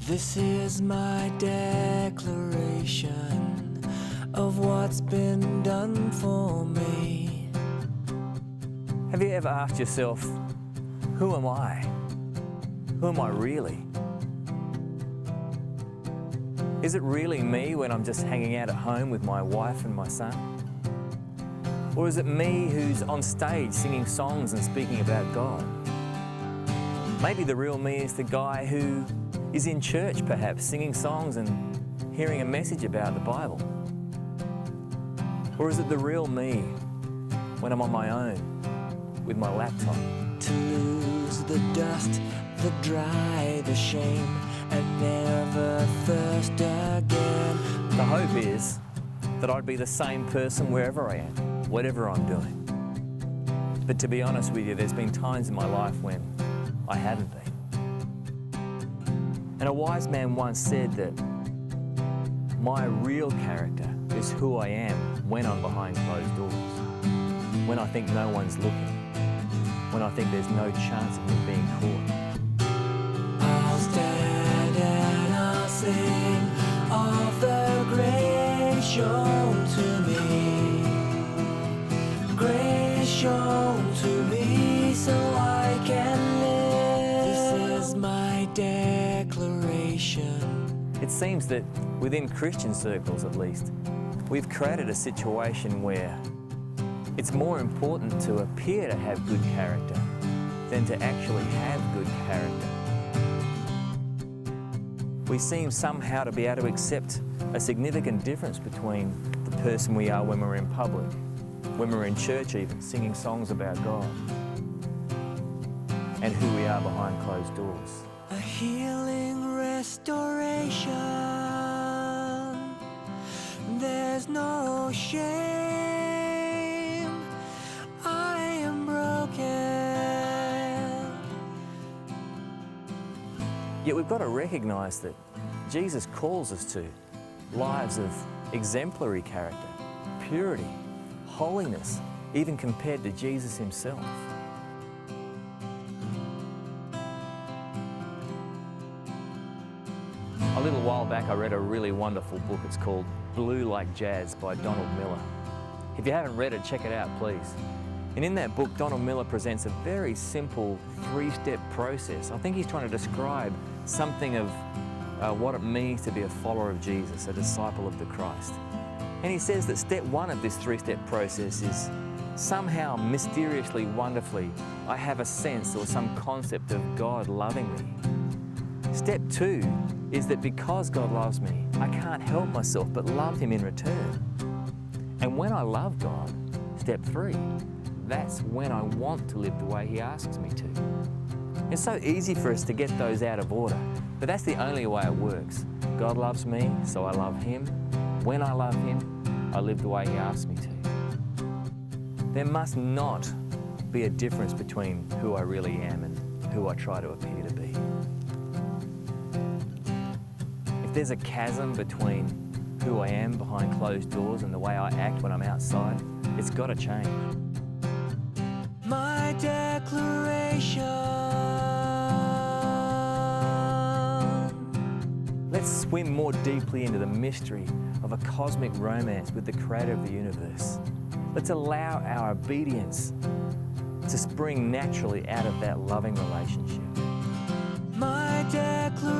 This is my declaration of what's been done for me. Have you ever asked yourself, who am I? Who am I really? Is it really me when I'm just hanging out at home with my wife and my son? Or is it me who's on stage singing songs and speaking about God? Maybe the real me is the guy who is in church perhaps, singing songs and hearing a message about the Bible. Or is it the real me when I'm on my own with my laptop? To lose the dust, the dry, the shame, and never thirst again. The hope is that I'd be the same person wherever I am, whatever I'm doing. But to be honest with you, there's been times in my life when I haven't been. And a wise man once said that my real character is who I am when I'm behind closed doors, when I think no one's looking, when I think there's no chance of me being caught. I'll stand and I'll sing of the grace shown to me, grace shown to me so I can live. This is my declaration. It seems that within Christian circles at least, we've created a situation where it's more important to appear to have good character than to actually have good character. We seem somehow to be able to accept a significant difference between the person we are when we're in public, when we're in church even, singing songs about God, and who we are behind closed doors. A healing restoration. There's no shame. I am broken. Yet we've got to recognise that Jesus calls us to lives of exemplary character, purity, holiness, even compared to Jesus himself. A little while back I read a really wonderful book. It's called Blue Like Jazz by Donald Miller. If you haven't read it, check it out, please. And in that book, Donald Miller presents a very simple three-step process. I think he's trying to describe something of what it means to be a follower of Jesus, a disciple of the Christ. And he says that step one of this three-step process is somehow mysteriously, wonderfully, I have a sense or some concept of God loving me. Step two is that because God loves me, I can't help myself but love him in return. And when I love God, step three, that's when I want to live the way he asks me to. It's so easy for us to get those out of order, but that's the only way it works. God loves me, so I love him. When I love him, I live the way he asks me to. There must not be a difference between who I really am and who I try to appear to be. If there's a chasm between who I am behind closed doors and the way I act when I'm outside, it's got to change. My declaration. Let's swim more deeply into the mystery of a cosmic romance with the Creator of the universe. Let's allow our obedience to spring naturally out of that loving relationship. My declaration.